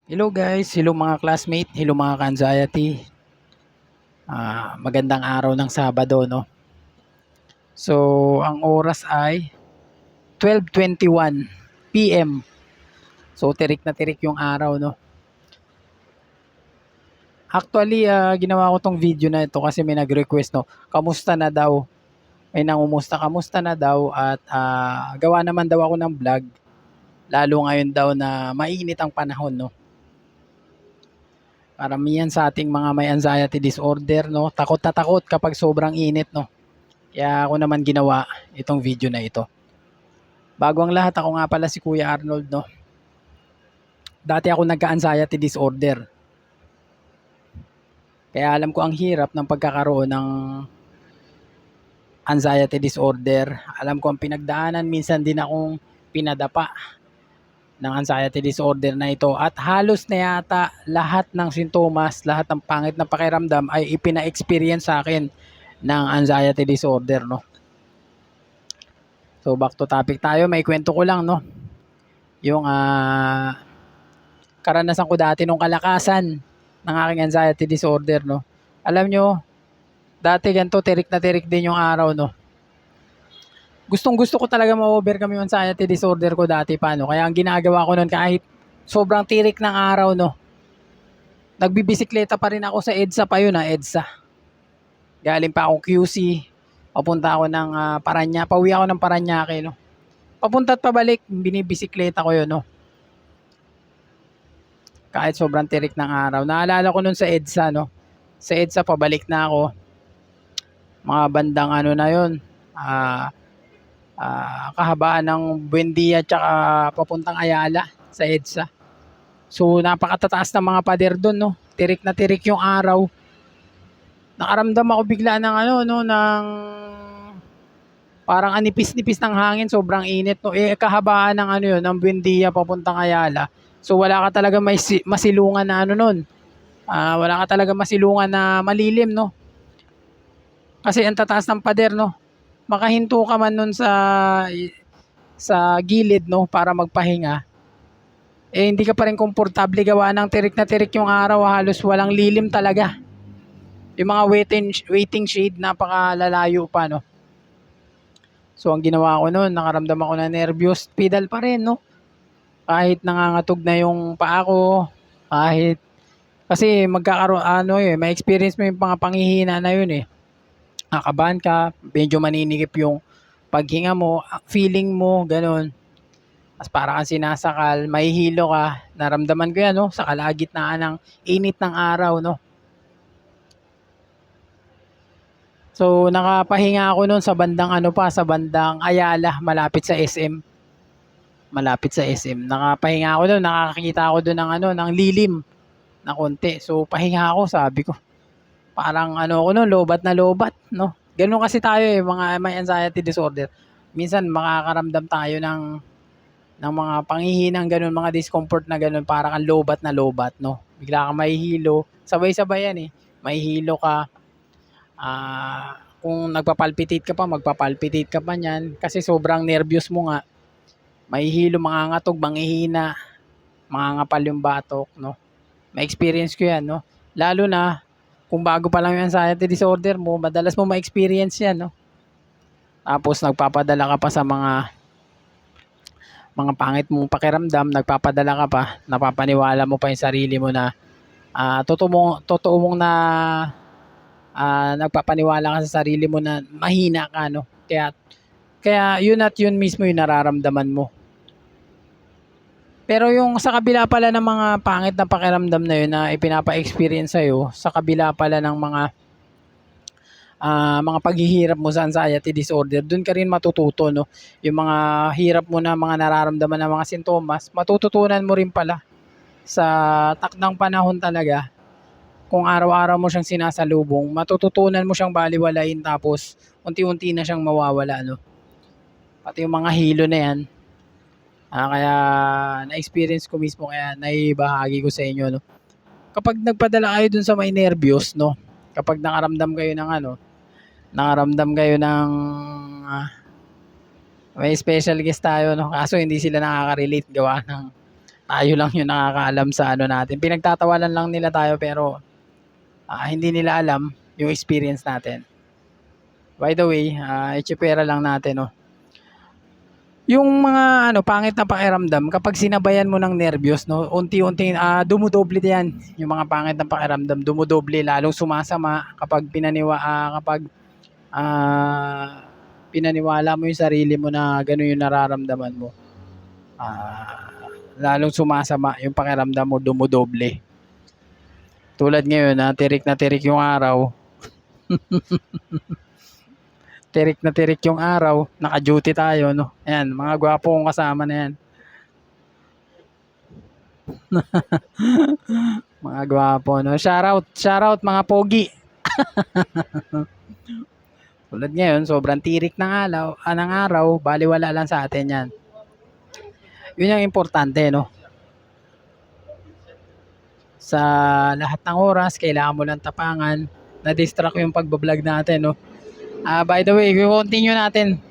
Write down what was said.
Hello guys, hello mga classmate, hello mga ka-anxiety. Magandang araw ng Sabado, no? So, ang oras ay 12:21 PM. So, tirik na tirik yung araw, no? Actually, ginawa ko tong video na ito kasi may nag-request, no? Kamusta na daw? May nangumusta, kamusta na daw? At gawa naman daw ako ng vlog. Lalo ngayon daw na mainit ang panahon, no? Karamihan sa ating mga may anxiety disorder, no? Takot na takot kapag sobrang init, no? Kaya ako naman ginawa itong video na ito. Bago ang lahat, ako nga pala si Kuya Arnold, no? Dati ako nagka-anxiety disorder. Kaya alam ko ang hirap ng pagkakaroon ng anxiety disorder. Alam ko ang pinagdaanan, minsan din akong pinadapa ng anxiety disorder na ito. At halos na yata lahat ng sintomas, lahat ng pangit na pakiramdam ay ipina-experience sa akin ng anxiety disorder, no? So back to topic tayo, may kwento ko lang, no? Yung karanasan ko dati nung kalakasan ng aking anxiety disorder, no. Alam nyo, dati ganito, tirik na tirik din yung araw, no. Gustong-gusto ko talaga ma-overcome yung anxiety disorder ko dati pa, no. Kaya ang ginagawa ko noon kahit sobrang tirik ng araw, no. Nagbibisikleta pa rin ako sa EDSA pa yun, EDSA. Galing pa ako QC, papunta ako ng Paranaque, pauwi ako ng Paranaque, no. Papunta at pabalik, binibisikleta ko yun, no. Kahit sobrang tirik ng araw. Naalala ko nun sa EDSA, no? Sa EDSA, pabalik na ako. Mga bandang ano na yun, kahabaan ng Buendia tsaka papuntang Ayala sa EDSA. So, napakatataas ng mga pader doon, no? Tirik na tirik yung araw. Nakaramdam ako bigla ng ano, no, ng parang anipis-nipis ng hangin, sobrang init, no? Kahabaan ng ano yun, ng Buendia papuntang Ayala. So, wala ka talaga may masilungan na ano nun. Wala ka talaga masilungan na malilim, no? Kasi ang tataas ng pader, no? Makahinto ka man nun sa gilid, no, para magpahinga. Eh hindi ka pa rin komportable gawa ng tirik na tirik yung araw, halos walang lilim talaga. Yung mga waiting shade napakalalayo pa, no. So ang ginawa ko noon, nakaramdam ako ng nervyos, pedal pa rin, no. Kahit nangangatog na yung paa ko, kahit kasi may experience mo yung mga panghihina na yun, eh. Nakabahan ka, medyo maninigip yung paghinga mo, feeling mo, ganun. As para kang sinasakal, mahihilo ka. Naramdaman ko yan, no? Sa kalagitnaan ng init ng araw, no? So, nakapahinga ako noon sa bandang Ayala, malapit sa SM. Malapit sa SM. Nakapahinga ako doon, nakakita ako doon ng ng lilim na konti. So, pahinga ako, sabi ko. Parang ano ako noon, lobat na lobat, no? Ganun kasi tayo mga may anxiety disorder. Minsan makakaramdam tayo ng mga panghihinang ganun, mga discomfort na ganun, parang kang lobat na lobat, no? Bigla kang mahihilo. Sabay-sabay yan, eh. Mahihilo ka. Kung nagpapalpitate ka pa, magpapalpitate ka pa niyan. Kasi sobrang nervyos mo nga. Mahihilo, mangangatog, manghihina. Mangangapal yung batok, no? May experience ko yan, no? Lalo na, kung bago pa lang yung anxiety disorder mo, madalas mo ma-experience yan, no? Tapos nagpapadala ka pa sa mga pangit mong pakiramdam, nagpapadala ka pa, napapaniwala mo pa yung sarili mo na totoo mong na nagpapaniwala ka sa sarili mo na mahina ka, no? Kaya yun at yun mismo yung nararamdaman mo. Pero yung sa kabila pala ng mga pangit na pakiramdam na yun na ipinapa-experience sa'yo, sa kabila pala ng mga paghihirap mo sa anxiety disorder, dun ka rin matututo, no? Yung mga hirap mo na mga nararamdaman na mga sintomas, matututunan mo rin pala sa takdang panahon talaga. Kung araw-araw mo siyang sinasalubong, matututunan mo siyang baliwalain, tapos unti-unti na siyang mawawala, no? Pati yung mga hilo na yan, kaya na-experience ko mismo, kaya naibahagi ko sa inyo, no? Kapag nagpadala kayo dun sa may nervyos, no? Kapag nakaramdam kayo ng may special guest tayo, no? Kaso hindi sila nakaka-relate gawa ng Tayo lang yung nakakaalam sa ano natin. Pinagtatawanan lang nila tayo pero hindi nila alam yung experience natin. By the way, itsipera lang natin, no. Yung mga ano, pangit na pakiramdam kapag sinabayan mo ng nervyos, no, unti-unti dumodoble 'yan. Yung mga pangit na pakiramdam dumodoble, lalong sumasama kapag pinaniwala mo yung sarili mo na gano'n yung nararamdaman mo. Lalong sumasama yung pakiramdam mo, dumodoble. Tulad ngayon na tirik yung araw. Tirik na tirik yung araw, naka-duty tayo, no. Ayan, mga gwapo kong kasama na 'yan. Mga gwapo, no. Shoutout mga pogi. Tulad ngayon, sobrang tirik ng araw, baliwala lang sa atin 'yan. 'Yun ang importante, no. Sa lahat ng oras, kailangan mo lang tapangan, na-distract yung pagbablog natin, no. By the way, continue natin.